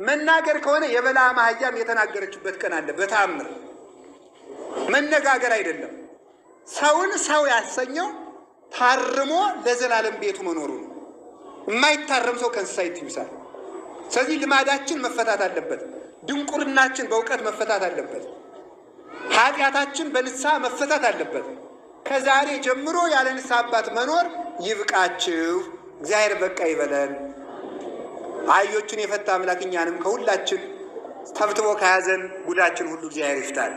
መናገር ከሆነ የበለዓም አህያም የተናገረችበት ቀን አለ። በተአምር መነጋገር አይደለም። ሰውን ሰው ያሰኘው ታርሞ ለዘላለም ቤቱ መኖሩ ነው። የማይታረም ሰው ከእንስሳት ይብሳል። ስለዚህ ልማዳችን መፈታት አለበት። ድንቁርናችን በእውቀት መፈታት አለበት። ኃጢአታችን በንስሐ መፈታት አለበት። ከዛሬ ጀምሮ ያለ ንስሐ አባት መኖር ይብቃችሁ። እግዚአብሔር በቃ ይበለን። አህዮቹን የፈታ አምላክ እኛንም ከሁላችን ተብትቦ ከያዘን ጉዳችን ሁሉ እግዚአብሔር ይፍታል።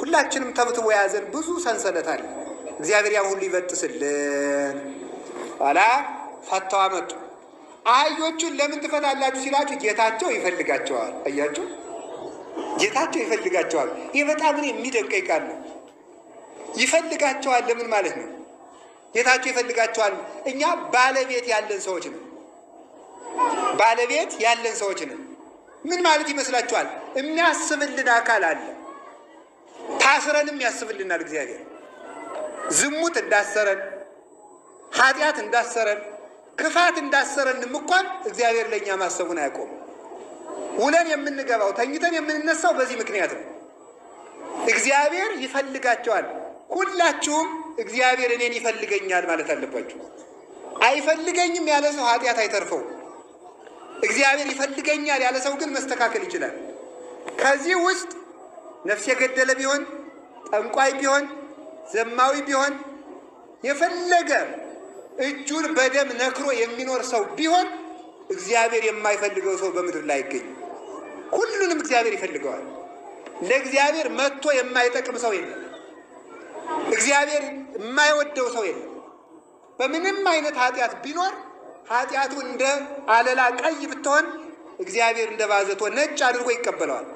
ሁላችንም ተብትቦ የያዘን ብዙ ሰንሰለት አለ። እግዚአብሔር ያን ሁሉ ይበጥስልን። ኋላ ፈተው አመጡ። አህዮቹን ለምን ትፈታላችሁ ሲላችሁ ጌታቸው ይፈልጋቸዋል። አያችሁ፣ ጌታቸው ይፈልጋቸዋል። ይህ በጣም የሚደንቀኝ ቃል ነው። ይፈልጋቸዋል ለምን ማለት ነው? ጌታቸው ይፈልጋቸዋል። እኛ ባለቤት ያለን ሰዎች ነን። ባለቤት ያለን ሰዎች ነን። ምን ማለት ይመስላችኋል? የሚያስብልን አካል አለ። ታስረንም ያስብልናል እግዚአብሔር። ዝሙት እንዳሰረን፣ ኃጢአት እንዳሰረን፣ ክፋት እንዳሰረንም እንኳን እግዚአብሔር ለእኛ ማሰቡን አያቆም። ውለን የምንገባው ተኝተን የምንነሳው በዚህ ምክንያት ነው። እግዚአብሔር ይፈልጋቸዋል። ሁላችሁም እግዚአብሔር እኔን ይፈልገኛል ማለት አለባችሁ። አይፈልገኝም ያለ ሰው ኃጢአት አይተርፈው። እግዚአብሔር ይፈልገኛል ያለ ሰው ግን መስተካከል ይችላል። ከዚህ ውስጥ ነፍስ የገደለ ቢሆን፣ ጠንቋይ ቢሆን፣ ዘማዊ ቢሆን፣ የፈለገ እጁን በደም ነክሮ የሚኖር ሰው ቢሆን እግዚአብሔር የማይፈልገው ሰው በምድር ላይ አይገኝም። ሁሉንም እግዚአብሔር ይፈልገዋል። ለእግዚአብሔር መጥቶ የማይጠቅም ሰው የለም። እግዚአብሔር የማይወደው ሰው የለም። በምንም አይነት ኃጢአት ቢኖር ኃጢአቱ እንደ አለላ ቀይ ብትሆን እግዚአብሔር እንደ ባዘቶ ነጭ አድርጎ ይቀበለዋል።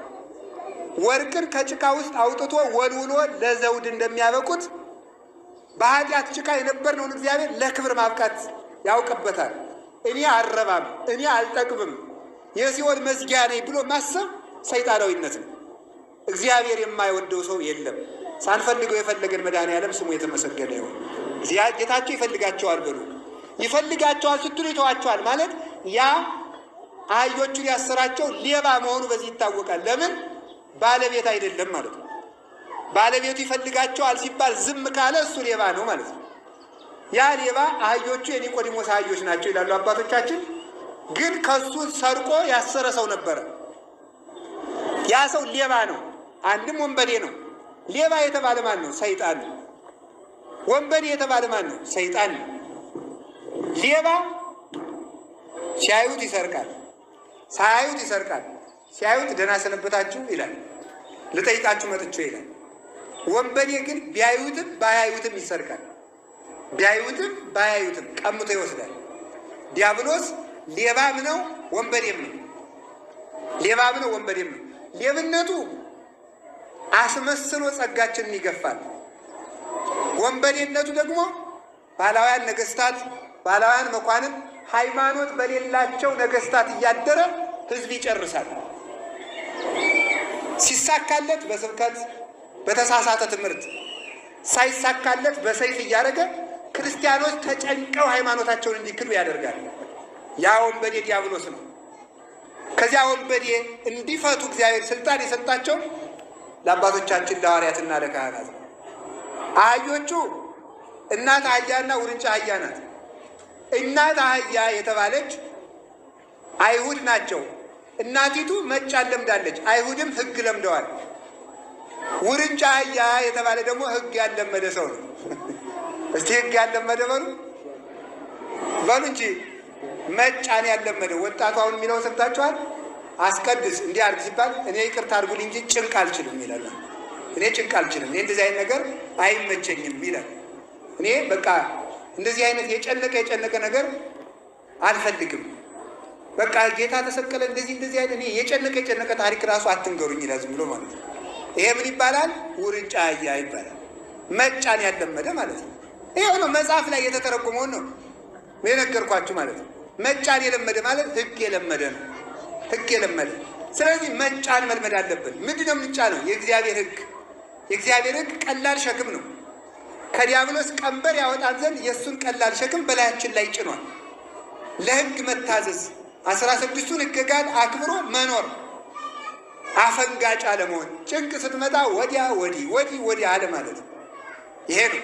ወርቅን ከጭቃ ውስጥ አውጥቶ ወልውሎ ለዘውድ እንደሚያበቁት በኃጢአት ጭቃ የነበርነውን እግዚአብሔር ለክብር ማብቃት ያውቅበታል። እኔ አልረባም፣ እኔ አልጠቅምም፣ የሲኦል መዝጊያ ነኝ ብሎ ማሰብ ሰይጣናዊነት ነው። እግዚአብሔር የማይወደው ሰው የለም። ሳንፈልገው የፈለገን መድኃኔዓለም ስሙ የተመሰገነ ይሁን። ጌታቸው ይፈልጋቸዋል በሉ። ይፈልጋቸዋል ስትሉ ይተዋቸዋል ማለት ያ አህዮቹን ያሰራቸው ሌባ መሆኑ በዚህ ይታወቃል። ለምን? ባለቤት አይደለም ማለት ነው። ባለቤቱ ይፈልጋቸዋል ሲባል ዝም ካለ እሱ ሌባ ነው ማለት ነው። ያ ሌባ አህዮቹ የኒቆዲሞስ አህዮች ናቸው ይላሉ አባቶቻችን። ግን ከሱ ሰርቆ ያሰረ ሰው ነበረ። ያ ሰው ሌባ ነው፣ አንድም ወንበዴ ነው። ሌባ የተባለ ማን ነው? ሰይጣን ነው። ወንበዴ የተባለ ማን ነው? ሰይጣን ነው። ሌባ ሲያዩት ይሰርቃል፣ ሳያዩት ይሰርቃል። ሲያዩት ደህና ሰነበታችሁ ይላል፣ ልጠይቃችሁ መጥቼ ይላል። ወንበዴ ግን ቢያዩትም ባያዩትም ይሰርቃል። ቢያዩትም ባያዩትም ቀምቶ ይወስዳል። ዲያብሎስ ሌባም ነው ወንበዴም ነው። ሌባም ነው ወንበዴም ነው። ሌብነቱ አስመስሎ ጸጋችንን ይገፋል። ወንበዴነቱ ደግሞ ባላውያን ነገስታት፣ ባላውያን መኳንን፣ ሃይማኖት በሌላቸው ነገስታት እያደረ ህዝብ ይጨርሳል። ሲሳካለት በስብከት በተሳሳተ ትምህርት፣ ሳይሳካለት በሰይፍ እያደረገ ክርስቲያኖች ተጨንቀው ሃይማኖታቸውን እንዲክዱ ያደርጋል። ያ ወንበዴ ዲያብሎስ ነው። ከዚያ ወንበዴ እንዲፈቱ እግዚአብሔር ስልጣን የሰጣቸው ለአባቶቻችን ለሐዋርያትና ለካህናት ነው። አህዮቹ እናት አህያና ውርንጫ አህያ ናት። እናት አህያ የተባለች አይሁድ ናቸው። እናቲቱ መጫን ለምዳለች፣ አይሁድም ህግ ለምደዋል። ውርንጫ አህያ የተባለ ደግሞ ህግ ያለመደ ሰው ነው። እስቲ ህግ ያለመደ በሉ በሉ እንጂ መጫን ያለመደ ወጣቱ አሁን የሚለው ሰምታችኋል። አስቀድስ እንዲህ አድርግ ሲባል እኔ ይቅርታ አድርጉልኝ እንጂ ጭንቅ አልችልም ይላል። እኔ ጭንቅ አልችልም፣ እኔ እንደዚህ አይነት ነገር አይመቸኝም ይላል። እኔ በቃ እንደዚህ አይነት የጨነቀ ነገር አልፈልግም። በቃ ጌታ ተሰቀለ እንደዚህ አይነት እኔ የጨነቀ ታሪክ ራሱ አትንገሩኝ ይላል ዝም ብሎ ማለት ነው። ይሄ ምን ይባላል? ውርንጫ አህያ ይባላል። መጫን ያለመደ ማለት ነው። ይሄው ነው መጽሐፍ ላይ የተተረጎመውን ነው የነገርኳችሁ ማለት ነው። መጫን የለመደ ማለት ህግ የለመደ ነው። ህግ የለመደ። ስለዚህ መጫን መልመድ አለብን። ምንድነው የምንጫነው? የእግዚአብሔር ህግ። የእግዚአብሔር ህግ ቀላል ሸክም ነው። ከዲያብሎስ ቀንበር ያወጣን ዘንድ የእሱን ቀላል ሸክም በላያችን ላይ ጭኗል። ለህግ መታዘዝ፣ 16ቱን ሕግጋት አክብሮ መኖር፣ አፈንጋጭ አለመሆን፣ ጭንቅ ስትመጣ ወዲያ ወዲህ አለ ማለት ነው። ይሄ ነው።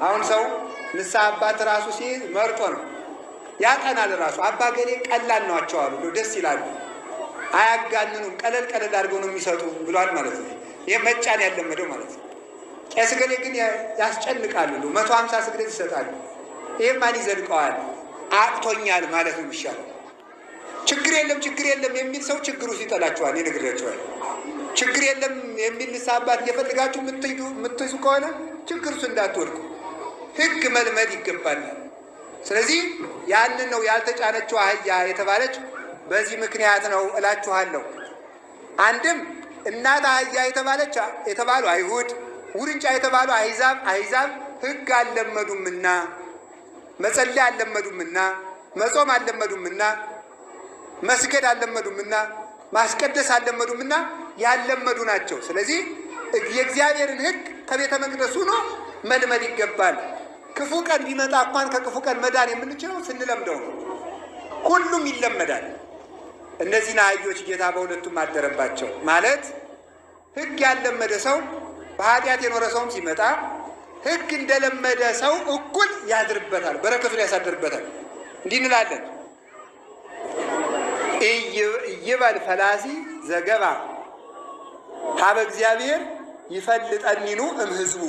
አሁን ሰው ንስሐ አባት ራሱ ሲይዝ መርጦ ነው ያጠናል። ራሱ አባ ገሌ ቀላል ናቸው አሉ፣ ደስ ይላሉ፣ አያጋንኑም፣ ቀለል አድርገው ነው የሚሰጡ ብሏል ማለት ነው። ይሄ መጫን ያለመደው ማለት ነው። ቄስ ገሌ ግን ያስጨንቃሉ፣ 150 ስግደት ይሰጣሉ። ይሄ ማን ይዘልቀዋል? አቅቶኛል ማለት ነው የሚሻለው። ችግር የለም የሚል ሰው ችግሩ ሲጠላችኋል፣ ይነግራችኋል። ችግር የለም የሚል ንስሐ አባት እየፈልጋችሁ የምትይዙ ከሆነ ችግር ውስጥ እንዳትወድቁ ሕግ መልመድ ይገባናል። ስለዚህ ያንን ነው ያልተጫነችው አህያ የተባለች በዚህ ምክንያት ነው እላችኋለሁ። አንድም እናት አህያ የተባሉ አይሁድ፣ ውርንጫ የተባሉ አሕዛብ ሕግ አልለመዱምና፣ መጸለይ አልለመዱምና፣ መጾም አልለመዱምና፣ መስገድ አልለመዱምና፣ ማስቀደስ አልለመዱምና ያልለመዱ ናቸው። ስለዚህ የእግዚአብሔርን ሕግ ከቤተ መቅደሱ ነው መልመድ ይገባል። ክፉ ቀን ቢመጣ እንኳን ከክፉ ቀን መዳን የምንችለው ስንለምደው ነው። ሁሉም ይለመዳል። እነዚህን አህዮች ጌታ በሁለቱም አደረባቸው ማለት ሕግ ያልለመደ ሰው በኃጢአት የኖረ ሰውም ሲመጣ ሕግ እንደለመደ ሰው እኩል ያድርበታል፣ በረከቱን ያሳድርበታል። እንዲህ እንላለን፣ ይበል ፈላሲ ዘገባ ሀበ እግዚአብሔር ይፈልጠኒኑ እምሕዝቡ።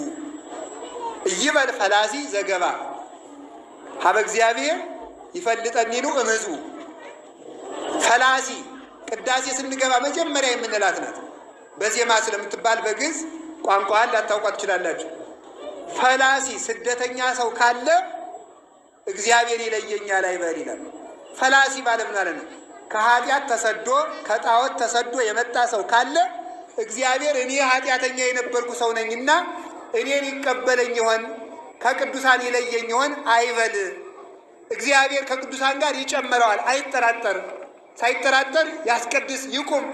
ይበል ፈላሲ ዘገባ ሀበ እግዚአብሔር ይፈልጠኒኑ እምሕዝቡ። ፈላሲ ቅዳሴ ስንገባ መጀመሪያ የምንላት ናት። በዜማ ስለምትባል በግዕዝ ቋንቋን ላታውቋት ትችላላችሁ። ፈላሲ ስደተኛ ሰው ካለ እግዚአብሔር ይለየኛል አይበል ይላል። ፈላሲ ማለት ምን ማለት ነው? ከኃጢአት ተሰዶ ከጣዖት ተሰዶ የመጣ ሰው ካለ እግዚአብሔር እኔ ኃጢአተኛ የነበርኩ ሰው ነኝና እኔን ይቀበለኝ ይሆን ከቅዱሳን ይለየኝ ይሆን አይበል። እግዚአብሔር ከቅዱሳን ጋር ይጨምረዋል፣ አይጠራጠርም። ሳይጠራጠር ያስቀድስ ይቁም።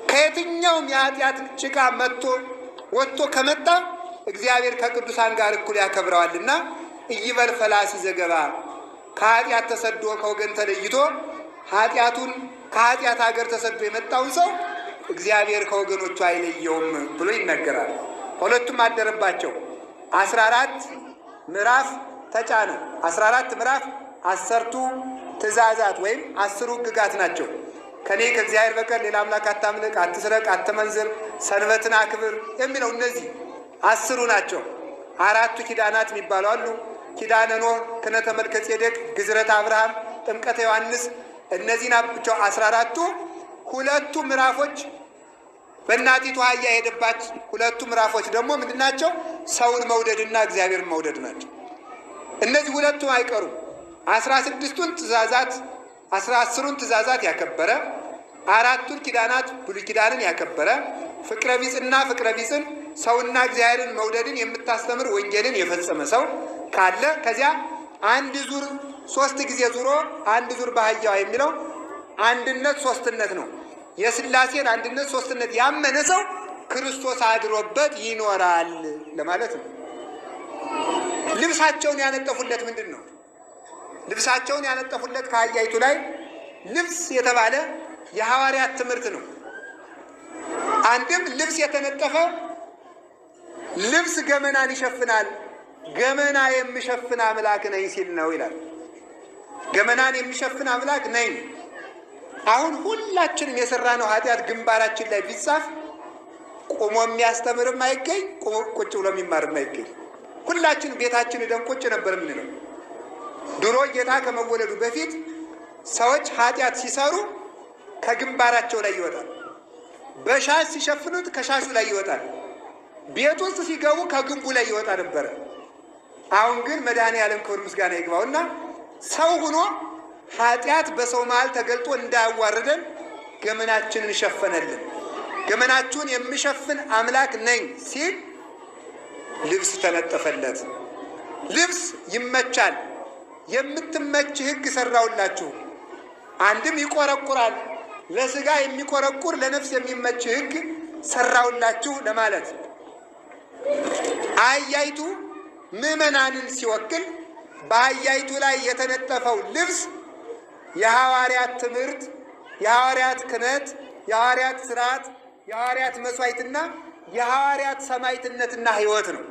ከየትኛውም የኃጢአት ጭቃ ወጥቶ ከመጣ እግዚአብሔር ከቅዱሳን ጋር እኩል ያከብረዋልና ይበል ፈላሲ ዘገባ ከኃጢአት ተሰዶ ከወገን ተለይቶ ከኃጢአት ሀገር ተሰዶ የመጣውን ሰው እግዚአብሔር ከወገኖቹ አይለየውም ብሎ ይነገራል። ሁለቱም አደረባቸው። 14 ምዕራፍ ተጫነ። 14 ምዕራፍ 10ቱ ትእዛዛት ወይም 10ሩ ሕግጋት ናቸው። ከኔ ከእግዚአብሔር በቀር ሌላ አምላክ አታምልክ፣ አትስረቅ፣ አትመንዝር፣ ሰንበትን አክብር የሚለው እነዚህ 10ሩ ናቸው። 4ቱ ኪዳናት የሚባሉ አሉ። ኪዳነ ኖህ፣ ክህነተ መልከ ጼዴቅ፣ ግዝረተ አብርሃም፣ ጥምቀተ ዮሐንስ እነዚህ ናቸው 14ቱ። ሁለቱ ምዕራፎች በእናቲቱ አህያ የሄደባት ሁለቱ ምዕራፎች ደግሞ ምንድን ናቸው? ሰውን መውደድና እግዚአብሔርን መውደድ ናቸው። እነዚህ ሁለቱም አይቀሩም። 16ቱን ትእዛዛት 10ሩን ትእዛዛት ያከበረ፣ 4ቱን ኪዳናት ብሉይ ኪዳንን ያከበረ፣ ፍቅረ ቢጽና ፍቅረ ቢጽን ሰውና እግዚአብሔርን መውደድን የምታስተምር ወንጌልን የፈጸመ ሰው ካለ ከዚያ አንድ ዙር 3 ጊዜ ዙሮ አንድ ዙር በአህያዋ የሚለው አንድነት ሶስትነት ነው። የሥላሴን አንድነት ሶስትነት ያመነ ሰው ክርስቶስ አድሮበት ይኖራል ለማለት ነው። ልብሳቸውን ያነጠፉለት ምንድን ነው? ልብሳቸውን ያነጠፉለት ከአህያይቱ ላይ ልብስ የተባለ የሐዋርያት ትምህርት ነው። አንድም ልብስ የተነጠፈ ልብስ ገመናን ይሸፍናል፣ ገመና የሚሸፍን አምላክ ነኝ ሲል ነው ይላል። ገመናን የሚሸፍን አምላክ ነኝ። አሁን ሁላችንም የሰራነው ኃጢአት ግንባራችን ላይ ቢጻፍ ቆሞ የሚያስተምርም አይገኝ፣ ቁጭ ብሎ የሚማርም አይገኝ። ሁላችን ቤታችን ደም ቁጭ ነበር የምንለው። ድሮ ጌታ ከመወለዱ በፊት ሰዎች ኃጢአት ሲሰሩ ከግንባራቸው ላይ ይወጣል። በሻሽ ሲሸፍኑት ከሻሹ ላይ ይወጣል። ቤት ውስጥ ሲገቡ ከግንቡ ላይ ይወጣ ነበረ። አሁን ግን መድኃኔዓለም ክብር ምስጋና ይግባውና ሰው ሆኖ ኃጢአት በሰው መሃል ተገልጦ እንዳያዋርደን ገመናችንን ሸፈነልን። ገመናችሁን የሚሸፍን አምላክ ነኝ ሲል ልብስ ተነጠፈለት። ልብስ ይመቻል። የምትመች ሕግ ሰራውላችሁ። አንድም ይቆረቁራል። ለስጋ የሚቆረቁር ለነፍስ የሚመች ሕግ ሰራውላችሁ ለማለት። አህያይቱ ምዕመናንን ሲወክል በአህያይቱ ላይ የተነጠፈው ልብስ የሐዋርያት ትምህርት፣ የሐዋርያት ክህነት፣ የሐዋርያት ስርዓት፣ የሐዋርያት መስዋዕትና የሐዋርያት ሰማዕትነትና ሕይወት ነው።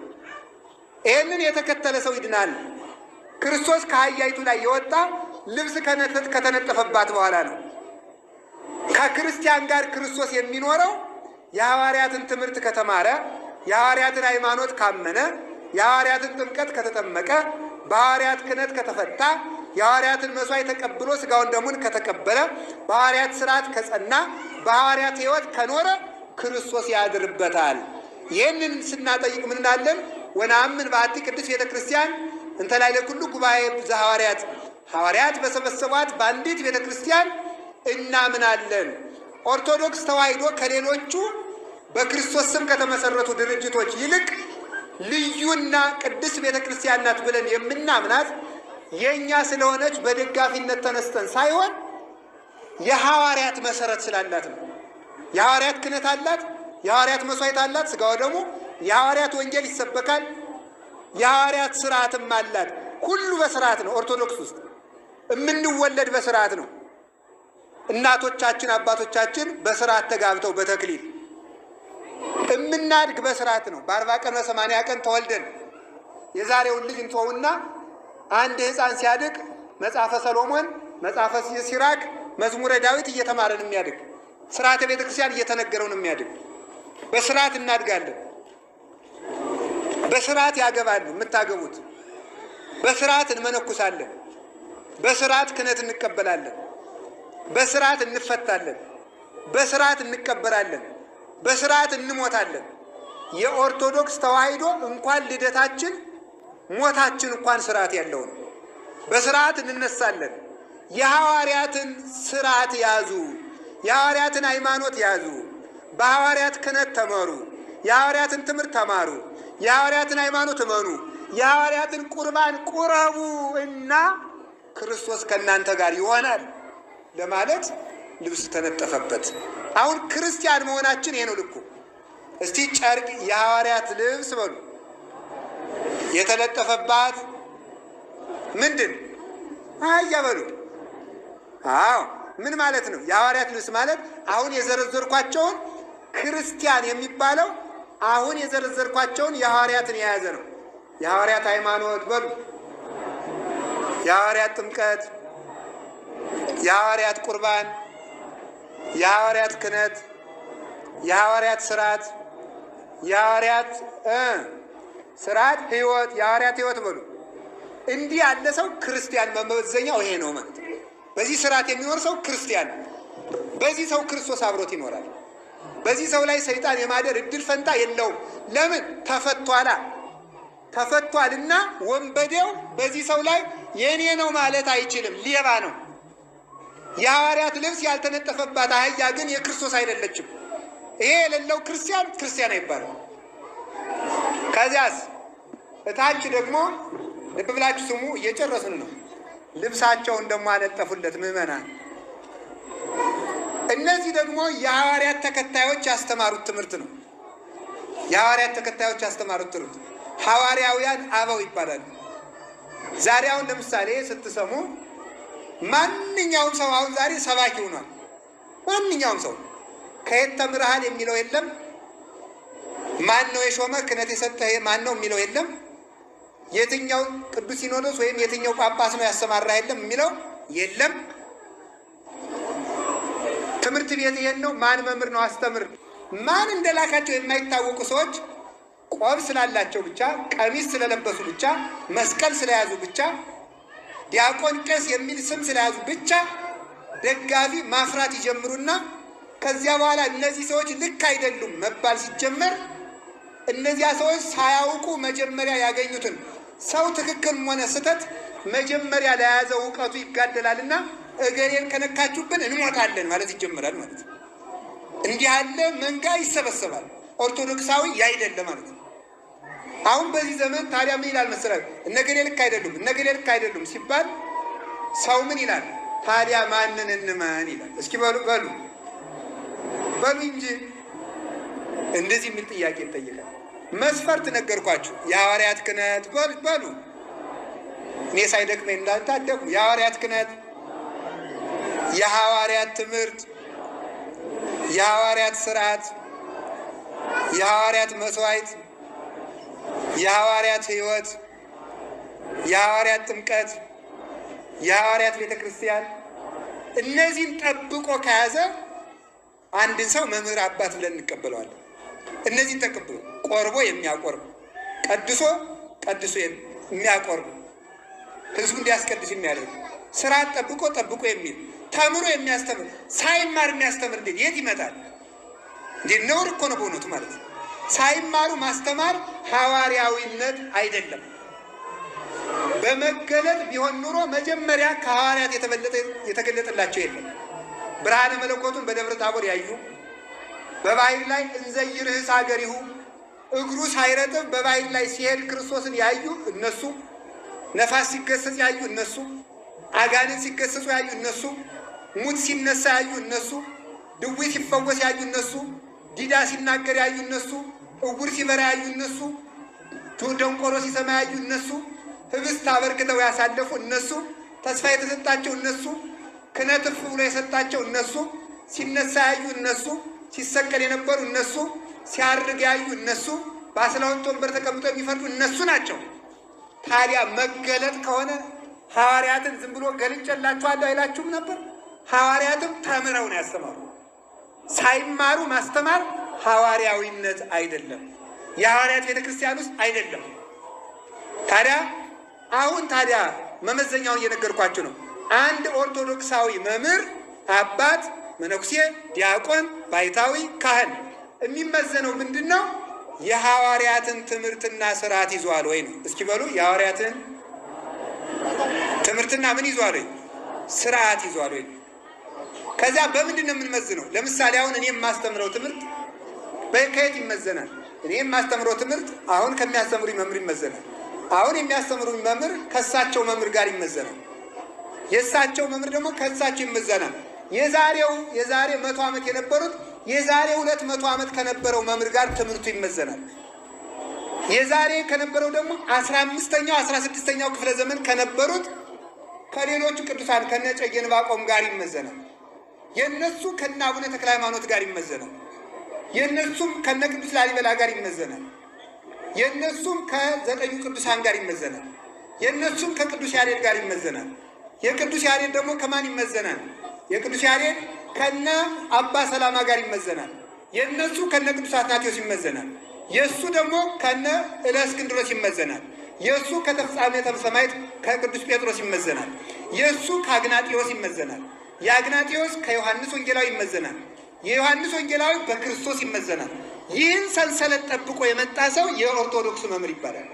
ይህንን የተከተለ ሰው ይድናል። ክርስቶስ ከአህያይቱ ላይ የወጣ ልብስ ከተነጠፈባት በኋላ ነው። ከክርስቲያን ጋር ክርስቶስ የሚኖረው የሐዋርያትን ትምህርት ከተማረ፣ የሐዋርያትን ሃይማኖት ካመነ፣ የሐዋርያትን ጥምቀት ከተጠመቀ፣ በሐዋርያት ክህነት ከተፈታ፣ የሐዋርያትን መስዋዕት ተቀብሎ ሥጋውን ደሙን ከተቀበለ፣ በሐዋርያት ስርዓት ከጸና፣ በሐዋርያት ሕይወት ከኖረ ክርስቶስ ያድርበታል። ይህንን ስናጠይቅ ምን እናለን? ወነአምን በአሐቲ ቅድስት ቤተ ክርስቲያን እንተ ላዕለ ኩሉ ጉባኤ ዘሐዋርያት፣ ሐዋርያት በሰበሰቧት በአንዲት ቤተ ክርስቲያን እናምናለን። ኦርቶዶክስ ተዋሕዶ ከሌሎቹ በክርስቶስ ስም ከተመሰረቱ ድርጅቶች ይልቅ ልዩና ቅድስት ቤተ ክርስቲያን ናት ብለን የምናምናት የእኛ ስለሆነች በደጋፊነት ተነስተን ሳይሆን የሐዋርያት መሰረት ስላላት ነው። የሐዋርያት ክህነት አላት፣ የሐዋርያት መስዋዕት አላት፣ ሥጋው ደግሞ የሐዋርያት ወንጌል ይሰበካል፣ የሐዋርያት ስርዓትም አላት። ሁሉ በስርዓት ነው። ኦርቶዶክስ ውስጥ የምንወለድ በስርዓት ነው። እናቶቻችን አባቶቻችን በስርዓት ተጋብተው በተክሊል የምናድግ በስርዓት ነው። በ40 ቀን በ80 ቀን ተወልደን የዛሬውን ልጅ እንተውና አንድ ሕፃን ሲያድግ መጽሐፈ ሰሎሞን፣ መጽሐፈ ሲራክ፣ መዝሙረ ዳዊት እየተማረን የሚያድግ ስርዓተ ቤተ ክርስቲያን እየተነገረውን የሚያድግ በስርዓት እናድጋለን። በስርዓት ያገባሉ የምታገቡት፣ በስርዓት እንመነኩሳለን፣ በስርዓት ክህነት እንቀበላለን፣ በስርዓት እንፈታለን፣ በስርዓት እንቀበራለን፣ በስርዓት እንሞታለን። የኦርቶዶክስ ተዋሕዶ እንኳን ልደታችን ሞታችን እንኳን ስርዓት ያለው ነው። በስርዓት እንነሳለን። የሐዋርያትን ስርዓት ያዙ፣ የሐዋርያትን ሃይማኖት ያዙ፣ በሐዋርያት ክህነት ተመሩ፣ የሐዋርያትን ትምህርት ተማሩ፣ የሐዋርያትን ሃይማኖት እመኑ፣ የሐዋርያትን ቁርባን ቁረቡ እና ክርስቶስ ከእናንተ ጋር ይሆናል ለማለት ልብስ ተነጠፈበት። አሁን ክርስቲያን መሆናችን ይሄ ነው ልኩ። እስቲ ጨርቅ የሐዋርያት ልብስ በሉ። የተለጠፈባት ምንድን አህያ በሉ። አዎ ምን ማለት ነው? የሐዋርያት ልብስ ማለት አሁን የዘረዘርኳቸውን ክርስቲያን የሚባለው አሁን የዘረዘርኳቸውን የሐዋርያትን የያዘ ነው። የሐዋርያት ሃይማኖት በሉ፣ የሐዋርያት ጥምቀት፣ የሐዋርያት ቁርባን፣ የሐዋርያት ክህነት፣ የሐዋርያት ስርዓት፣ የሐዋርያት ስርዓት ሕይወት፣ የሐዋርያት ሕይወት በሉ። እንዲህ ያለ ሰው ክርስቲያን መመዘኛው ይሄ ነው ማለት። በዚህ ስርዓት የሚኖር ሰው ክርስቲያን፣ በዚህ ሰው ክርስቶስ አብሮት ይኖራል። በዚህ ሰው ላይ ሰይጣን የማደር እድል ፈንታ የለውም። ለምን? ተፈቷላ። ተፈቷልና ወንበዴው በዚህ ሰው ላይ የኔ ነው ማለት አይችልም። ሌባ ነው። የሐዋርያት ልብስ ያልተነጠፈባት አህያ ግን የክርስቶስ አይደለችም። ይሄ የሌለው ክርስቲያን ክርስቲያን አይባልም። ከዚያስ እታች ደግሞ ልብ ብላችሁ ስሙ፣ እየጨረስን ነው። ልብሳቸውን ደግሞ አነጠፉለት ምዕመናን። እነዚህ ደግሞ የሐዋርያት ተከታዮች ያስተማሩት ትምህርት ነው። የሐዋርያት ተከታዮች ያስተማሩት ትምህርት ሐዋርያውያን አበው ይባላሉ። ዛሬ አሁን ለምሳሌ ስትሰሙ ማንኛውም ሰው አሁን ዛሬ ሰባኪ ሆኗል። ማንኛውም ሰው ከየት ተምረሃል የሚለው የለም። ማን ነው የሾመ ክህነት የሰጠ ማን ነው የሚለው የለም። የትኛው ቅዱስ ሲኖዶስ ወይም የትኛው ጳጳስ ነው ያሰማራ የለም የሚለው የለም። ትምህርት ቤት ይሄን ነው። ማን መምህር ነው አስተምር። ማን እንደላካቸው የማይታወቁ ሰዎች ቆብ ስላላቸው ብቻ፣ ቀሚስ ስለለበሱ ብቻ፣ መስቀል ስለያዙ ብቻ፣ ዲያቆን ቄስ የሚል ስም ስለያዙ ብቻ ደጋፊ ማፍራት ይጀምሩና ከዚያ በኋላ እነዚህ ሰዎች ልክ አይደሉም መባል ሲጀመር እነዚያ ሰዎች ሳያውቁ መጀመሪያ ያገኙትን ሰው ትክክል ሆነ ስህተት መጀመሪያ ለያዘው እውቀቱ ይጋደላልና እገሌን ከነካችሁብን እንሞታለን ማለት ይጀምራል ማለት ነው። እንዲህ ያለ መንጋ ይሰበሰባል። ኦርቶዶክሳዊ ያይደለ ማለት ነው። አሁን በዚህ ዘመን ታዲያ ምን ይላል መሰላችሁ? እነገሌ ልክ አይደሉም፣ እነገሌ ልክ አይደሉም ሲባል ሰው ምን ይላል? ታዲያ ማንን እንመን ይላል። እስኪ በሉ በሉ በሉ እንጂ እንደዚህ የሚል ጥያቄ ይጠይቃል። መስፈርት ነገርኳችሁ። የሐዋርያት ክህነት በሉ እኔ ሳይደክመኝ እንዳታደጉ። የሐዋርያት ክህነት፣ የሐዋርያት ትምህርት፣ የሐዋርያት ስርዓት፣ የሐዋርያት መስዋዕት፣ የሐዋርያት ሕይወት፣ የሐዋርያት ጥምቀት፣ የሐዋርያት ቤተ ክርስቲያን እነዚህን ጠብቆ ከያዘ አንድን ሰው መምህር አባት ብለን እንቀበለዋለን። እነዚህን ተቀብሎ ቆርቦ የሚያቆርብ ቀድሶ የሚያቆርብ ህዝቡ እንዲያስቀድስ የሚያደርግ ስርዓት ጠብቆ የሚል ተምሮ የሚያስተምር ሳይማር የሚያስተምር እንዴት የት ይመጣል? እንዴት ነውር እኮ ነው በእውነቱ ማለት ነው። ሳይማሩ ማስተማር ሐዋርያዊነት አይደለም። በመገለጥ ቢሆን ኑሮ መጀመሪያ ከሐዋርያት የተገለጠላቸው የለም። ብርሃነ መለኮቱን በደብረ ታቦር ያዩ፣ በባሕር ላይ እንዘይርህስ አገሪሁ እግሩ ሳይረጥብ በባሕር ላይ ሲሄድ ክርስቶስን ያዩ እነሱ፣ ነፋስ ሲገሰጽ ያዩ እነሱ፣ አጋንንት ሲገሰጹ ያዩ እነሱ፣ ሙት ሲነሳ ያዩ እነሱ፣ ድውይ ሲፈወስ ያዩ እነሱ፣ ዲዳ ሲናገር ያዩ እነሱ፣ እውር ሲበራ ያዩ እነሱ፣ ደንቆሮ ሲሰማ ያዩ እነሱ፣ ህብስት አበርክተው ያሳለፉ እነሱ፣ ተስፋ የተሰጣቸው እነሱ፣ ክህነት እፍ ብሎ የሰጣቸው እነሱ፣ ሲነሳ ያዩ እነሱ፣ ሲሰቀል የነበሩ እነሱ፣ ሲያርግ ያዩ እነሱ፣ በ12 ወንበር ተቀምጠው የሚፈርዱ እነሱ ናቸው። ታዲያ መገለጥ ከሆነ ሐዋርያትን ዝም ብሎ ገልጬላችኋለሁ አይላችሁም ነበር? ሐዋርያትም ተምረው ነው ያስተማሩ። ሳይማሩ ማስተማር ሐዋርያዊነት አይደለም፣ የሐዋርያት ቤተ ክርስቲያን ውስጥ አይደለም። ታዲያ መመዘኛውን እየነገርኳችሁ ነው። አንድ ኦርቶዶክሳዊ መምህር፣ አባት፣ መነኩሴ፣ ዲያቆን፣ ባይታዊ፣ ካህን የሚመዘነው ምንድን ነው? የሐዋርያትን ትምህርትና ስርዓት ይዟል ወይ ነው። እስኪ በሉ የሐዋርያትን ትምህርትና ምን ይዟል ወይ? ስርዓት ይዟል ወይ? ከዚያ በምንድን ነው የምንመዝነው? ለምሳሌ አሁን እኔ የማስተምረው ትምህርት ከየት ይመዘናል? እኔ የማስተምረው ትምህርት አሁን ከሚያስተምሩኝ መምህር ይመዘናል። አሁን የሚያስተምሩኝ መምህር ከእሳቸው መምህር ጋር ይመዘናል። የእሳቸው መምህር ደግሞ ከእሳቸው ይመዘናል። የዛሬ 100 ዓመት የነበሩት የዛሬ 200 ዓመት ከነበረው መምህር ጋር ትምህርቱ ይመዘናል። የዛሬ ከነበረው ደግሞ 15ኛው 16ኛው ክፍለ ዘመን ከነበሩት ከሌሎቹ ቅዱሳን ከነ እጨጌ ዕንባቆም ጋር ይመዘናል። የነሱ ከነ አቡነ ተክለ ሃይማኖት ጋር ይመዘናል። የነሱም ከነ ቅዱስ ላሊበላ ጋር ይመዘናል። የነሱም ከ9 ቅዱሳን ጋር ይመዘናል። የነሱም ከቅዱስ ያሬድ ጋር ይመዘናል። የቅዱስ ያሬድ ደግሞ ከማን ይመዘናል? የቅዱስ ያሬድ ከነ አባ ሰላማ ጋር ይመዘናል። የነሱ ከነ ቅዱስ አትናቴዎስ ይመዘናል። የሱ ደግሞ ከነ እለእስክንድሮስ ይመዘናል። የሱ ከተፍጻሜተ ሰማዕት ከቅዱስ ጴጥሮስ ይመዘናል። የሱ ከአግናጢዮስ ይመዘናል። የአግናጢዮስ ከዮሐንስ ወንጌላዊ ይመዘናል። የዮሐንስ ወንጌላዊ በክርስቶስ ይመዘናል። ይህን ሰንሰለት ጠብቆ የመጣ ሰው የኦርቶዶክስ መምህር ይባላል።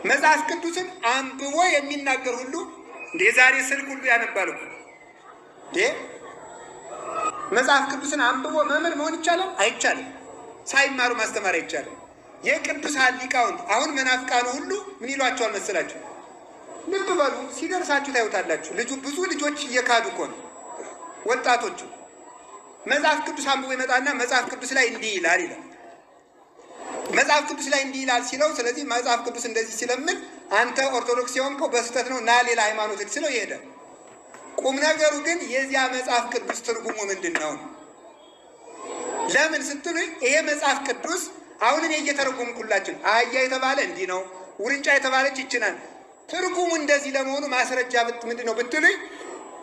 መጽሐፍ ቅዱስን አንብቦ የሚናገር ሁሉ እንደ ዛሬ ስልክ ሁሉ ያነባል እኮ መጽሐፍ ቅዱስን አንብቦ መምህር መሆን ይቻላል? አይቻልም። ሳይማሩ ማስተማር አይቻልም። የቅዱሳን ሊቃውንት አሁን መናፍቃኑ ሁሉ ምን ይሏቸዋል መሰላችሁ? ልብ በሉ፣ ሲደርሳችሁ ታዩታላችሁ። ብዙ ልጆች እየካዱ እኮ ነው ወጣቶቹ። መጽሐፍ ቅዱስ አንብቦ ይመጣና መጽሐፍ ቅዱስ ላይ እንዲህ ይላል ይላል። መጽሐፍ ቅዱስ ላይ እንዲህ ይላል ሲለው፣ ስለዚህ መጽሐፍ ቅዱስ እንደዚህ ሲለምን አንተ ኦርቶዶክስ የሆንከው በስህተት ነው እና ሌላ ሃይማኖት ሲለው ይሄዳል። ቁም ነገሩ ግን የዚያ መጽሐፍ ቅዱስ ትርጉሙ ምንድን ነው? ለምን ስትሉኝ ይሄ መጽሐፍ ቅዱስ አሁን እኔ እየተረጎምኩላችሁ አህያ የተባለ እንዲህ ነው፣ ውርንጫ የተባለች ይችናል። ትርጉሙ እንደዚህ ለመሆኑ ማስረጃ ምንድን ነው ብትሉኝ፣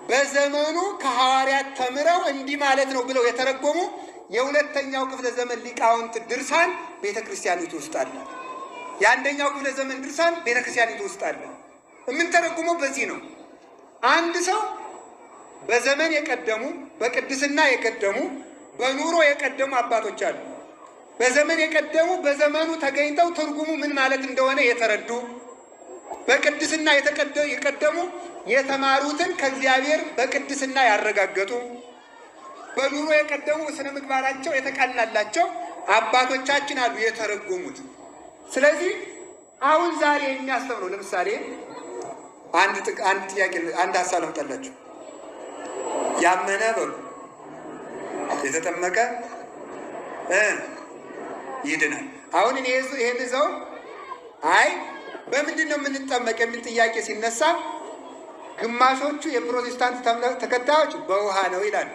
በዘመኑ ከሐዋርያት ተምረው እንዲህ ማለት ነው ብለው የተረጎሙ የሁለተኛው ክፍለ ዘመን ሊቃውንት ድርሳን ቤተ ክርስቲያኒቱ ውስጥ አለ። የአንደኛው ክፍለ ዘመን ድርሳን ቤተ ክርስቲያኒቱ ውስጥ አለ። የምንተረጉመው በዚህ ነው። አንድ ሰው በዘመን የቀደሙ በቅድስና የቀደሙ በኑሮ የቀደሙ አባቶች አሉ። በዘመን የቀደሙ በዘመኑ ተገኝተው ትርጉሙ ምን ማለት እንደሆነ የተረዱ፣ በቅድስና የቀደሙ የተማሩትን ከእግዚአብሔር በቅድስና ያረጋገጡ፣ በኑሮ የቀደሙ ስነ ምግባራቸው የተቃናላቸው አባቶቻችን አሉ የተረጎሙት። ስለዚህ አሁን ዛሬ የሚያስተምረው ለምሳሌ አንድ ጥያቄ አንድ ሀሳብ ለምጠላችሁ። ያመነ በሉ የተጠመቀ ይድናል። አሁን እኔ ይሄን ሰው አይ በምንድን ነው የምንጠመቅ የሚል ጥያቄ ሲነሳ ግማሾቹ የፕሮቴስታንት ተከታዮች በውሃ ነው ይላሉ።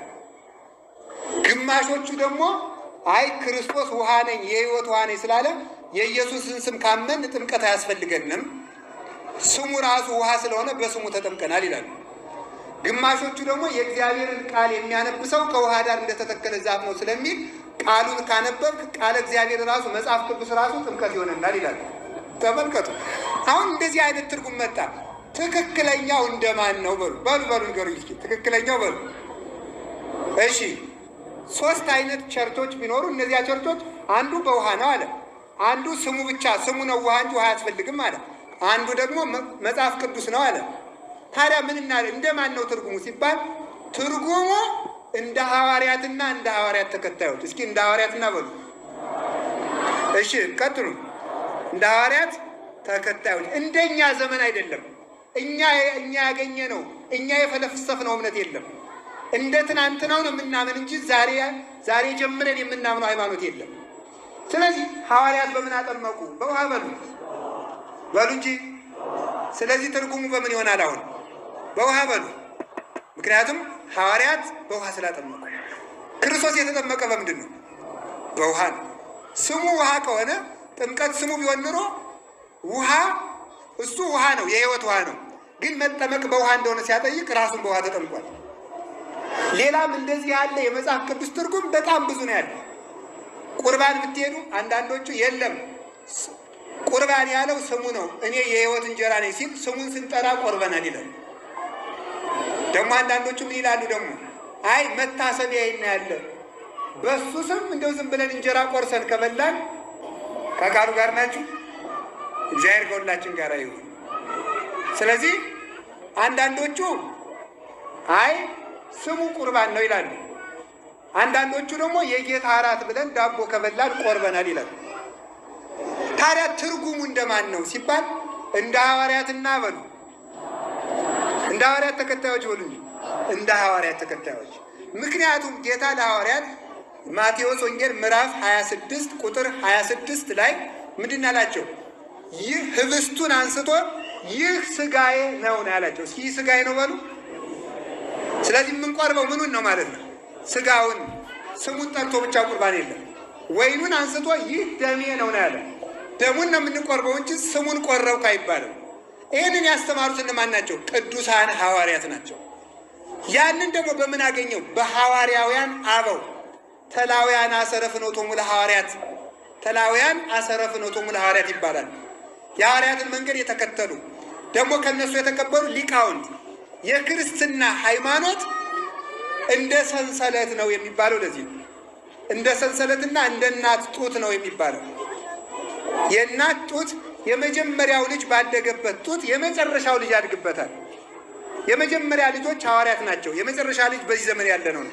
ግማሾቹ ደግሞ አይ ክርስቶስ ውሃ ነኝ የሕይወት ውሃ ነኝ ስላለ የኢየሱስን ስም ካመን ጥምቀት አያስፈልገንም፣ ስሙ ራሱ ውሃ ስለሆነ በስሙ ተጠምቀናል ይላሉ። ግማሾቹ ደግሞ የእግዚአብሔርን ቃል የሚያነብሰው ከውሃ ዳር እንደተተከለ ዛፍ ነው ስለሚል ቃሉን ካነበብክ ቃለ እግዚአብሔር ራሱ መጽሐፍ ቅዱስ ራሱ ጥምቀት ይሆነናል ይላሉ። ተመልከቱ። አሁን እንደዚህ አይነት ትርጉም መጣ። ትክክለኛው እንደማን ነው በሉ ንገሩኝ እስኪ። ትክክለኛው በሉ እሺ። 3 አይነት ቸርቾች ቢኖሩ እነዚያ ቸርቾች አንዱ በውሃ ነው አለ። አንዱ ስሙ ብቻ ስሙ ነው ውሃ እንጂ ውሃ አያስፈልግም አለ። አንዱ ደግሞ መጽሐፍ ቅዱስ ነው አለ። ታዲያ ምን እናለ? እንደማን ነው ትርጉሙ ሲባል ትርጉሙ እንደ ሐዋርያትና እንደ ሐዋርያት ተከታዮች። እስኪ እንደ ሐዋርያትና በሉ እሺ፣ ቀጥሉ። እንደ ሐዋርያት ተከታዮች። እንደኛ ዘመን አይደለም። እኛ ያገኘ ነው እኛ የፈለሰፍ ነው እምነት የለም። እንደ ትናንትናው ነው የምናምን እንጂ ዛሬ ጀምረን የምናምነው ሃይማኖት የለም። ስለዚህ ሐዋርያት በምን አጠመቁ? በውሃ በሉ እንጂ። ስለዚህ ትርጉሙ በምን ይሆናል? አሁን በውሃ በሉ። ምክንያቱም ሐዋርያት በውሃ ስላጠመቁ። ክርስቶስ የተጠመቀ በምንድን ነው? በውሃ ነው። ስሙ ውሃ ከሆነ ጥምቀት ስሙ ቢሆን ኑሮ ውሃ እሱ ውሃ ነው፣ የሕይወት ውሃ ነው። ግን መጠመቅ በውሃ እንደሆነ ሲያጠይቅ ራሱን በውሃ ተጠምቋል። ሌላም እንደዚህ ያለ የመጽሐፍ ቅዱስ ትርጉም በጣም ብዙ ነው ያለ። ቁርባን ብትሄዱ አንዳንዶቹ የለም ቁርባን ያለው ስሙ ነው፣ እኔ የሕይወት እንጀራ ነኝ ሲል ስሙን ስንጠራ ቆርበናል ይላል። ደግሞ አንዳንዶቹ ምን ይላሉ ደግሞ አይ መታሰቢያ ያለ በሱ ስም እንደው ዝም ብለን እንጀራ ቆርሰን ከበላን ከቃሉ ጋር ናችሁ። እግዚአብሔር ከሁላችን ጋር ይሁን። ስለዚህ አንዳንዶቹ አይ ስሙ ቁርባን ነው ይላሉ። አንዳንዶቹ ደግሞ የጌታ እራት ብለን ዳቦ ከበላን ቆርበናል ይላሉ። ታዲያ ትርጉሙ እንደማን ነው ሲባል እንደ ሐዋርያትና በሉ እንደ ሐዋርያት ተከታዮች በሉ እንጂ እንደ ሐዋርያት ተከታዮች። ምክንያቱም ጌታ ለሐዋርያት ማቴዎስ ወንጌል ምዕራፍ 26 ቁጥር 26 ላይ ምንድን አላቸው? ይህ ህብስቱን አንስቶ ይህ ስጋዬ ነው ያላቸው። እስኪ ይህ ስጋዬ ነው በሉ። ስለዚህ የምንቆርበው ምኑን ነው ማለት ነው? ስጋውን። ስሙን ጠርቶ ብቻ ቁርባን የለም። ወይኑን አንስቶ ይህ ደሜ ነው ያለ። ደሙን ነው የምንቆርበው እንጂ ስሙን ቆረብክ አይባልም። ይህንን ያስተማሩት እነማን ናቸው? ቅዱሳን ሐዋርያት ናቸው። ያንን ደግሞ በምን አገኘው? በሐዋርያውያን አበው። ተላውያን አሰረ ፍኖቶሙ ለሐዋርያት፣ ተላውያን አሰረ ፍኖቶሙ ለሐዋርያት ይባላል። የሐዋርያትን መንገድ የተከተሉ ደግሞ ከነሱ የተከበሩ ሊቃውንት። የክርስትና ሃይማኖት እንደ ሰንሰለት ነው የሚባለው። ለዚህ ነው እንደ ሰንሰለትና እንደ እናት ጡት ነው የሚባለው። የእናት ጡት የመጀመሪያው ልጅ ባደገበት ጡት የመጨረሻው ልጅ ያድግበታል። የመጀመሪያ ልጆች ሐዋርያት ናቸው። የመጨረሻ ልጅ በዚህ ዘመን ያለ ነው።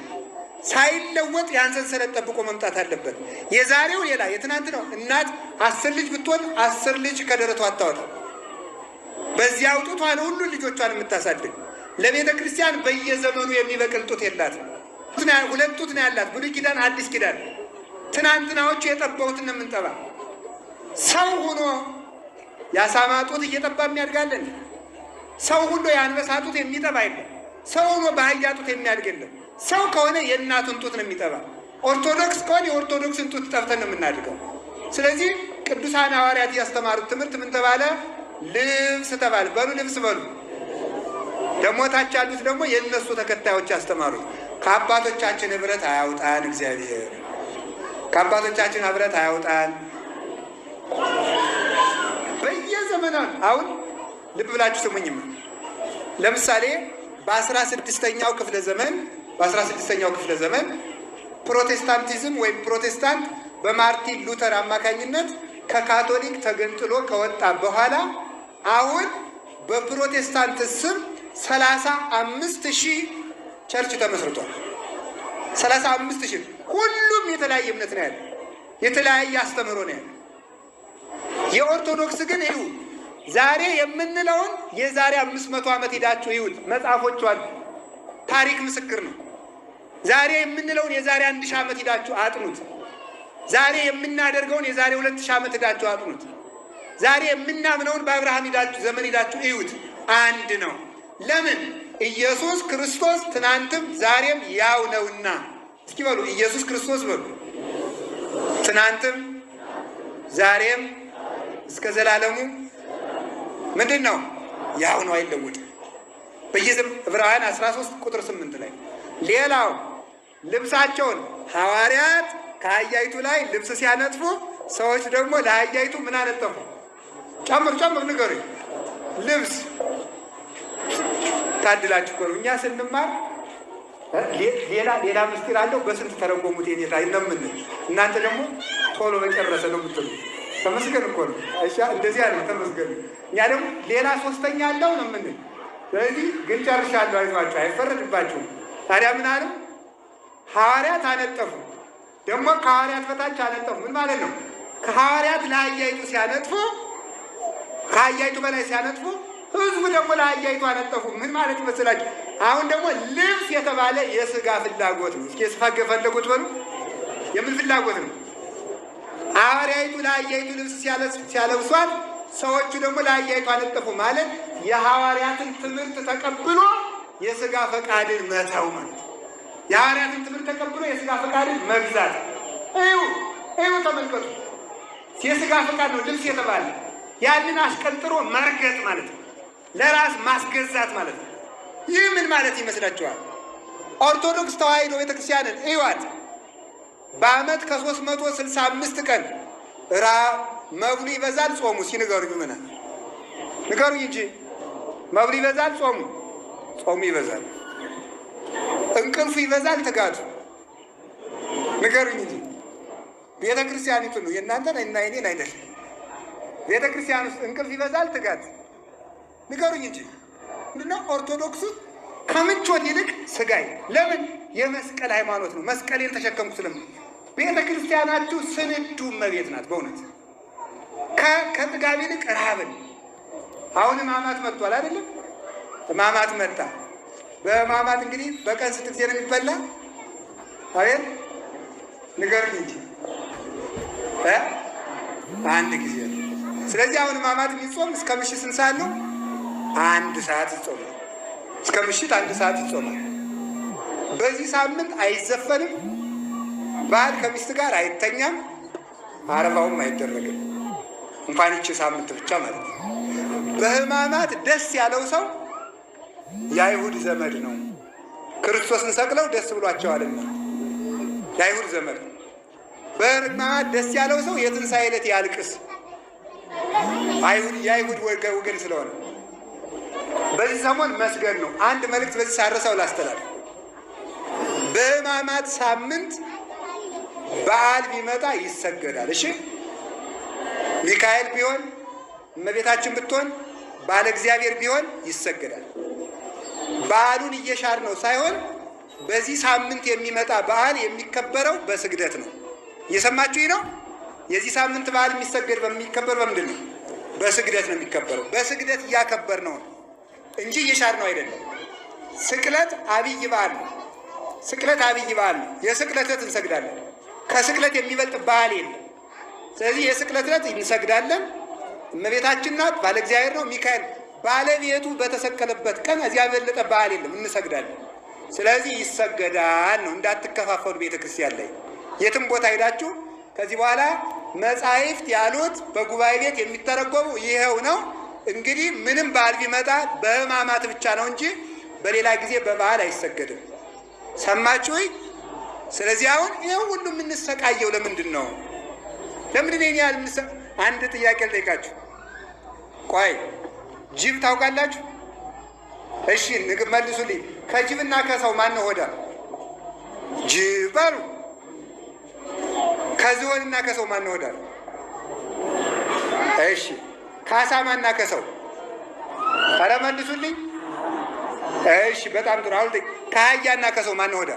ሳይለወጥ ያን ሰንሰለት ጠብቆ መምጣት አለበት። የዛሬው ሌላ የትናንት ነው። እናት 10 ልጅ ብትሆን 10 ልጅ ከደረቷ አታወጣም። በዚያ አውጥቷ ነው ሁሉ ልጆቿን የምታሳድግ። ለቤተ ክርስቲያን በየዘመኑ የሚበቅል ጡት የላትም። 2 ጡት ነው ያላት፣ ብሉይ ኪዳን፣ አዲስ ኪዳን። ትናንትናዎቹ የጠባሁትን ነው የምንጠባ። ሰው ሆኖ የአሳማ ጡት እየጠባ የሚያድጋለን። ሰው ሁሉ የአንበሳ ጡት የሚጠባ የለም። ሰው ሆኖ በአህያ ጡት የሚያድግ የለም። ሰው ከሆነ የእናቱን ጡት ነው የሚጠባ። ኦርቶዶክስ ከሆነ የኦርቶዶክስን ጡት ጠብተን ነው የምናድገው። ስለዚህ ቅዱሳን ሐዋርያት ያስተማሩት ትምህርት ምን ተባለ? ልብስ ተባለ። በሉ ልብስ በሉ። ደግሞ ታች ያሉት ደግሞ የእነሱ ተከታዮች ያስተማሩት ከአባቶቻችን ኅብረት አያውጣን እግዚአብሔር፣ ከአባቶቻችን ኅብረት አያውጣን። በየዘመናት አሁን ልብ ብላችሁ ስሙኝም። ለምሳሌ በ16ኛው ክፍለ ዘመን ፕሮቴስታንቲዝም ወይም ፕሮቴስታንት በማርቲን ሉተር አማካኝነት ከካቶሊክ ተገንጥሎ ከወጣ በኋላ አሁን በፕሮቴስታንት ስም 35,000 ቸርች ተመስርቷል። 35,000 ሁሉም የተለያየ እምነት ነው ያለ፣ የተለያየ አስተምህሮ ነው ያለ። የኦርቶዶክስ ግን ይሁ ዛሬ የምንለውን የዛሬ 500 ዓመት ሄዳችሁ ይሁት መጽሐፎቹ አሉ። ታሪክ ምስክር ነው። ዛሬ የምንለውን የዛሬ 1000 ዓመት ሄዳችሁ አጥኑት። ዛሬ የምናደርገውን የዛሬ 2000 ዓመት ሄዳችሁ አጥኑት። ዛሬ የምናምነውን በአብርሃም ዘመን ሄዳችሁ ይሁት አንድ ነው። ለምን? ኢየሱስ ክርስቶስ ትናንትም ዛሬም ያው ነውና። እስኪ በሉ ኢየሱስ ክርስቶስ በሉ። ትናንትም ዛሬም እስከ ዘላለሙ ምንድን ነው? ያው ነው፣ አይለወጥም። በየዘም ዕብራውያን 13 ቁጥር 8 ላይ ሌላው ልብሳቸውን ሐዋርያት ከአህያይቱ ላይ ልብስ ሲያነጥፉ ሰዎች ደግሞ ለአህያይቱ ምን አነጠፉ? ጨምር ንገሩኝ። ልብስ። ታድላችሁ እኮ ነው። እኛ ስንማር ሌላ ምስጢር አለው። በስንት ተረጎሙት የኔታ ይነምን እናንተ ደግሞ ቶሎ በጨረሰ ነው የምትሉ። ተመስገን እኮ ነው። እሺ እንደዚህ ያለ ተመስገን። እኛ ደግሞ ሌላ ሶስተኛ አለው ነው ምን። ስለዚህ ግን ጨርሻለሁ፣ አይዟችሁ፣ አይፈረድባችሁም። ታዲያ ምን አለ? ሐዋርያት አነጠፉ፣ ደግሞ ከሐዋርያት በታች አነጠፉ። ምን ማለት ነው? ከሐዋርያት ለአህያይቱ ሲያነጥፉ፣ ከአህያይቱ በላይ ሲያነጥፉ፣ ህዝቡ ደግሞ ለአህያይቱ አነጠፉ። ምን ማለት ይመስላችሁ? አሁን ደግሞ ልብስ የተባለ የስጋ ፍላጎት ነው። እስኪ የስጋ ፈለጉት በሉ። የምን ፍላጎት ነው? ሐዋርያይቱ ለአህያይቱ ልብስ ሲያለብሷት፣ ሰዎቹ ደግሞ ለአህያይቱ አነጠፉ ማለት የሐዋርያትን ትምህርት ተቀብሎ የስጋ ፈቃድን መተው ማለት። የሐዋርያትን ትምህርት ተቀብሎ የስጋ ፈቃድን መግዛት። እዩ ተመልከቱ። የስጋ ፈቃድ ነው ልብስ የተባለ። ያንን አስቀንጥሮ መርገጥ ማለት ነው። ለራስ ማስገዛት ማለት ነው። ይህ ምን ማለት ይመስላችኋል? ኦርቶዶክስ ተዋሕዶ ቤተክርስቲያንን እዩዋት። በዓመት ከ365 ቀን መብሉ ይበዛል፣ ጾሙ ሲንገሩኝ ምናል ንገሩኝ እንጂ መብሉ ይበዛል፣ ጾሙ ይበዛል፣ እንቅልፉ ይበዛል፣ ትጋቱ ንገሩኝ እንጂ። ቤተ ክርስቲያኒቱ ነው የእናንተን እና የኔን አይደለም። ቤተ ክርስቲያን ውስጥ እንቅልፍ ይበዛል፣ ትጋት ንገሩኝ እንጂ። ምንድነው? ኦርቶዶክሱ ከምቾት ይልቅ ስጋይ። ለምን? የመስቀል ሃይማኖት ነው። መስቀሌን ተሸከምኩ ስለምን። ቤተ ክርስቲያናችሁ ስንዱ እመቤት ናት። በእውነት ከጥጋብ ይልቅ ረሃብን። አሁን ሕማማት መጥቷል አይደለም? ሕማማት መጣ። በሕማማት እንግዲህ በቀን ስንት ጊዜ ነው የሚበላ? አቤት ንገሩኝ እንጂ። አንድ ጊዜ ነው። ስለዚህ አሁን ሕማማት የሚጾም እስከ ምሽት ስንት ሰዓት ነው? 1 ሰዓት ይጾማል። እስከ ምሽት 1 ሰዓት ይጾማል። በዚህ ሳምንት አይዘፈንም፣ ባል ከሚስት ጋር አይተኛም፣ አረባውም አይደረግም። እንኳን ይቺ ሳምንት ብቻ ማለት ነው። በሕማማት ደስ ያለው ሰው የአይሁድ ዘመድ ነው። ክርስቶስን ሰቅለው ደስ ብሏቸዋልና የአይሁድ ዘመድ ነው። በሕማማት ደስ ያለው ሰው የትንሣኤ ዕለት ያልቅስ፣ የአይሁድ ወገን ስለሆነ። በዚህ ሰሞን መስገድ ነው። አንድ መልእክት በዚህ ሳረሰው ላስተላልፍ። በሕማማት ሳምንት በዓል ቢመጣ ይሰገዳል። እሺ ሚካኤል ቢሆን እመቤታችን ብትሆን ባለ እግዚአብሔር ቢሆን ይሰገዳል። በዓሉን እየሻር ነው ሳይሆን በዚህ ሳምንት የሚመጣ በዓል የሚከበረው በስግደት ነው። እየሰማችሁኝ ነው? የዚህ ሳምንት በዓል የሚከበር በምንድን ነው? በስግደት ነው የሚከበረው። በስግደት እያከበር ነው እንጂ እየሻር ነው አይደለም። ስቅለት አብይ በዓል ነው። ስቅለት አብይ በዓል ነው። የስቅለት ዕለት እንሰግዳለን። ከስቅለት የሚበልጥ በዓል የለም። ስለዚህ የስቅለት ዕለት እንሰግዳለን። እመቤታችን ናት፣ ባለ እግዚአብሔር ነው። ሚካኤል ባለቤቱ በተሰቀለበት ቀን እዚያ የበለጠ በዓል የለም፣ እንሰግዳለን። ስለዚህ ይሰገዳል ነው። እንዳትከፋፈሉ ቤተ ክርስቲያን ላይ የትም ቦታ ሄዳችሁ ከዚህ በኋላ መጻሕፍት ያሉት በጉባኤ ቤት የሚተረጎሙ ይኸው ነው። እንግዲህ ምንም በዓል ቢመጣ በሕማማት ብቻ ነው እንጂ በሌላ ጊዜ በበዓል አይሰገድም። ሰማችሁ? ስለዚህ አሁን ይኸው ሁሉ የምንሰቃየው ለምንድን ነው? ለምንድን ነው ያህል አንድ ጥያቄ ልጠይቃችሁ። ቆይ ጅብ ታውቃላችሁ? እሺ መልሱልኝ። ከጅብና ከሰው ማነው ሆዳ? ጅብ በሉ። ከዝሆንና ከሰው ማነው ሆዳ? እሺ ከአሳማና ከሰው? ኧረ መልሱልኝ። እሺ በጣም ጥሩ። አሁን ከአህያና ከሰው ማነው ሆዳ?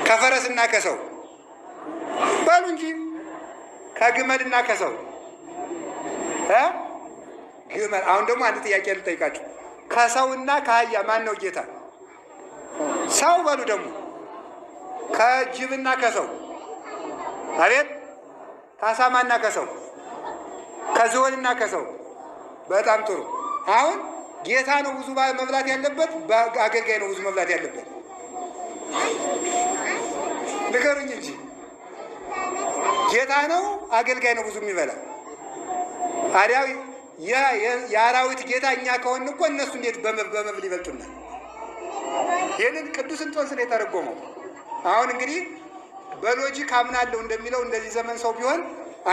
ከፈረስና ከሰው በሉ እንጂ። ከግመልና ከሰው ግመል። አሁን ደግሞ አንድ ጥያቄ ልጠይቃችሁ። ከሰውና ከአህያ ማን ነው ጌታ? ሰው በሉ ደግሞ። ከጅብና ከሰው አቤት። ከአሳማና ከሰው? ከዝሆንና ከሰው? በጣም ጥሩ። አሁን ጌታ ነው ብዙ መብላት ያለበት? አገልጋይ ነው ብዙ መብላት ያለበት? ንገሩኝ እንጂ ጌታ ነው አገልጋይ ነው ብዙ የሚበላ? አዲያው የአራዊት ጌታ እኛ ከሆን እኮ እነሱ እንዴት በመብል ይበልጡናል? ይህንን ቅዱስ እንጦንስ ነው የተረጎመው። አሁን እንግዲህ በሎጂክ አምናለሁ እንደሚለው እንደዚህ ዘመን ሰው ቢሆን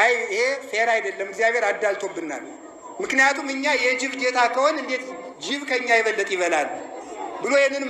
አይ ይሄ ፌር አይደለም፣ እግዚአብሔር አዳልቶብናል። ምክንያቱም እኛ የጅብ ጌታ ከሆን እንዴት ጅብ ከኛ ይበልጥ ይበላል ብሎ ይህንን